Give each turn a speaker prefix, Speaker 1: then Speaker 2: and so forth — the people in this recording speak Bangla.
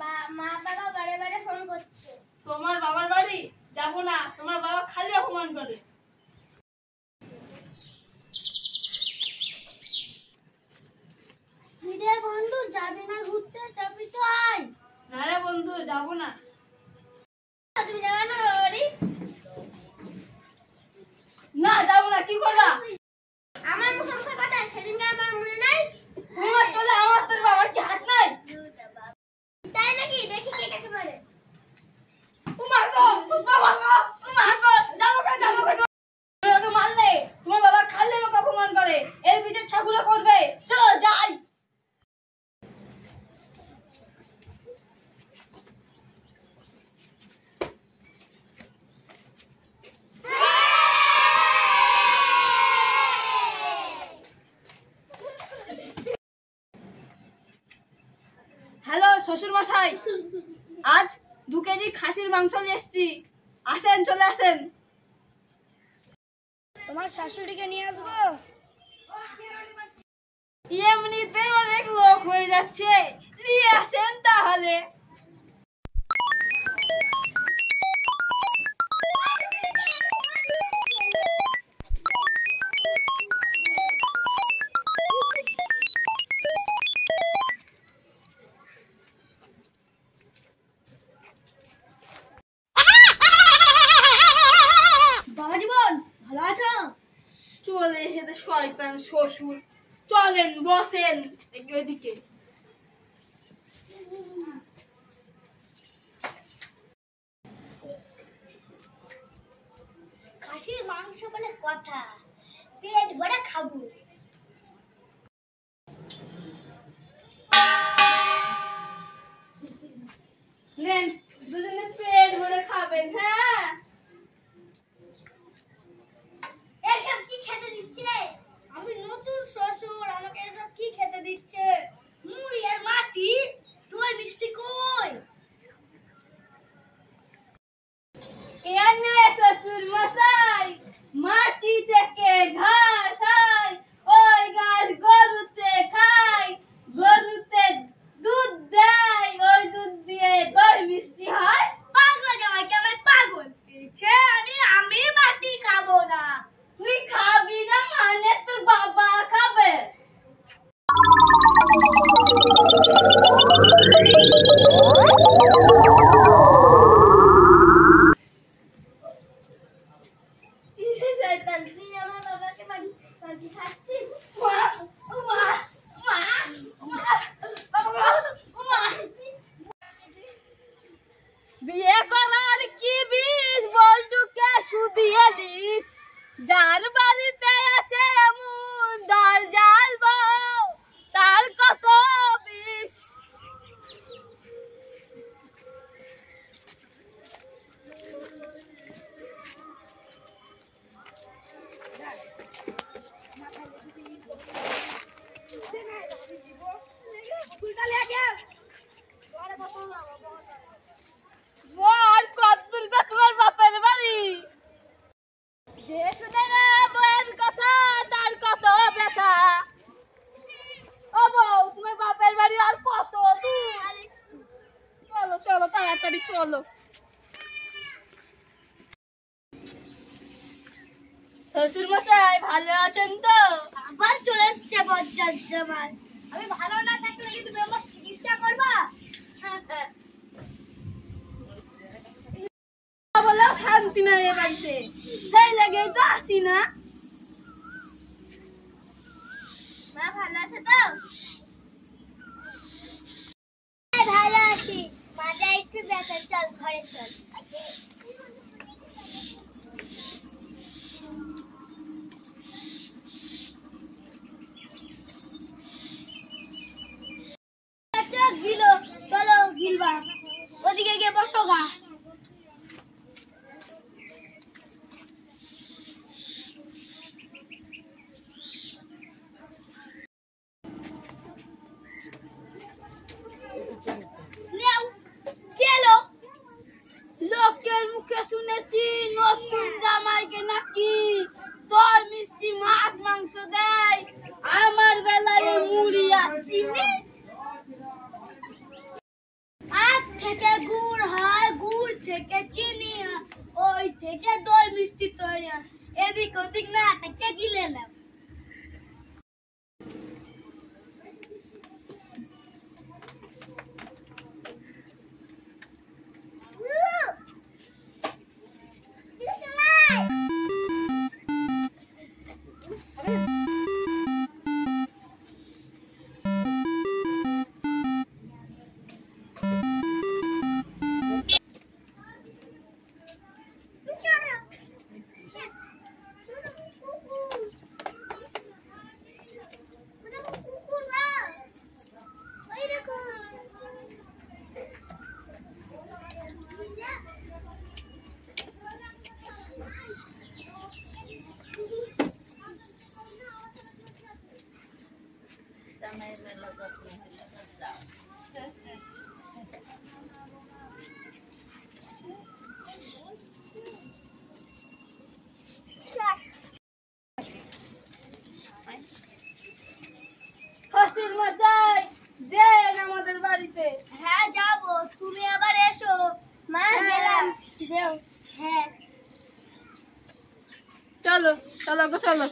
Speaker 1: মা বাবা বারে বারে ফোন করছে।
Speaker 2: তোমার বাবার বাড়ি যাবো না, তোমার বাবা খালি অপমান করে।
Speaker 1: বন্ধু যাবি না ঘুরতে? যাবি তো আয়।
Speaker 2: না রে বন্ধু, যাবো না।
Speaker 1: তুমি যাবে না বাবা বাড়ি?
Speaker 2: না যাবো না। কি করবা?
Speaker 1: আমার মুখে কথা সেদিন আমার মনে নাই?
Speaker 2: তোমার চলে আমার, তোর বাবার কি হাত নাই?
Speaker 1: তাই নাকি? দেখি কে কাকে মারে।
Speaker 2: তোমার গো, বাবা গো, তোমার গো, যাবো না, যাবো না। তোকে মারলে তোমার বাবা খালি আমাকে অপমান করে, এর বিচার ঠাকুরও করবে। চলো যাই। হ্যালো শ্বশুর মশাই, আজ 2 কেজি খাসির মাংস নিয়ে এসেছি, আসেন, চলে আসেন।
Speaker 1: তোমার শাশুড়িকে নিয়ে আসবো?
Speaker 2: এমনিতে অনেক লোক হয়ে যাচ্ছে, নিয়ে আসেন তাহলে।
Speaker 1: বাবা জীবন ভালো আছো?
Speaker 2: চলে এসেছে শয়তান শ্বশুর। চলেন, বসেন ওইদিকে।
Speaker 1: খাসির মাংস বলে কথা, পেট ভরে খাবো।
Speaker 2: নেন, দুজনে পেট ভরে খাবেন। হ্যাঁ,
Speaker 1: এসব কি খেতে দিচ্ছে? আমি নতুন শ্বশুর, আমাকে এসব কি খেতে দিচ্ছে? মুড়ি আর মাটি, দই মিষ্টি কই?
Speaker 2: কেন শ্বশুর মশাই? মাটি থেকে ঘাস হয়, ওই ঘাস গরুতে খায়, গরুতে দুধ দেয়, ওই দুধ দিয়ে দই মিষ্টি হয়।
Speaker 1: পাগল জামাই কি আমায় পাগল পেয়েছে? আমি মাটি খাবো না।
Speaker 2: তুই খাবি না মানে তোর বাবা খাবে।
Speaker 1: শয়তান, তুই আমার বাবাকে মাটি খাচ্ছিস?
Speaker 2: বিয়ে করার কি বিষ বলটুকে শুধিয়ে দিস, যার বাড়িতে আছে এমন দরজাল বউ, তার কত বিষ। বল, কতদূর গো তোমার বাপের বাড়ি? যে শুনে না বউয়ের কথা, তার কত ব্যথা। ও বউ, তোমার বাপের বাড়ি আর কত দূর? চলো চলো, তাড়াতাড়ি চলো। শ্বশুর মশাই ভালো আছেন তো?
Speaker 1: আবার চলে এসছে বজ্জাত জামাই। আমি ভালো না থাকলে কি তুমি আমার চিকিৎসা করবা?
Speaker 2: বললাম শান্তি নাই এ বাড়িতে, সেই লেগেই তো আসি না।
Speaker 1: মা ভালো আছে তো? ভালো আছি, মাঝে একটু ব্যথা। চল ঘরে চল। চলো গিলবা, ওদিকে গিয়ে বসো গা।
Speaker 2: লোকের মুখে শুনেছি নতুন জামাইকে নাকি দই মিষ্টি মাছ মাংস দেয়, আমার বেলায় মুড়ি আর চিনি।
Speaker 1: আর থেকে গুড় হয়, গুড় থেকে চিনি হয়, ওই থেকে দই মিষ্টি তৈরি হয়। এদিক ওদিক না থেকে গিলে নাও।
Speaker 2: ষষ্ঠীর মশাই দেন আমাদের বাড়িতে।
Speaker 1: হ্যাঁ যাবো, তুমি আবার এসো। মা গেলাম। যাও। হ্যাঁ
Speaker 2: চলো চলো গো চলো।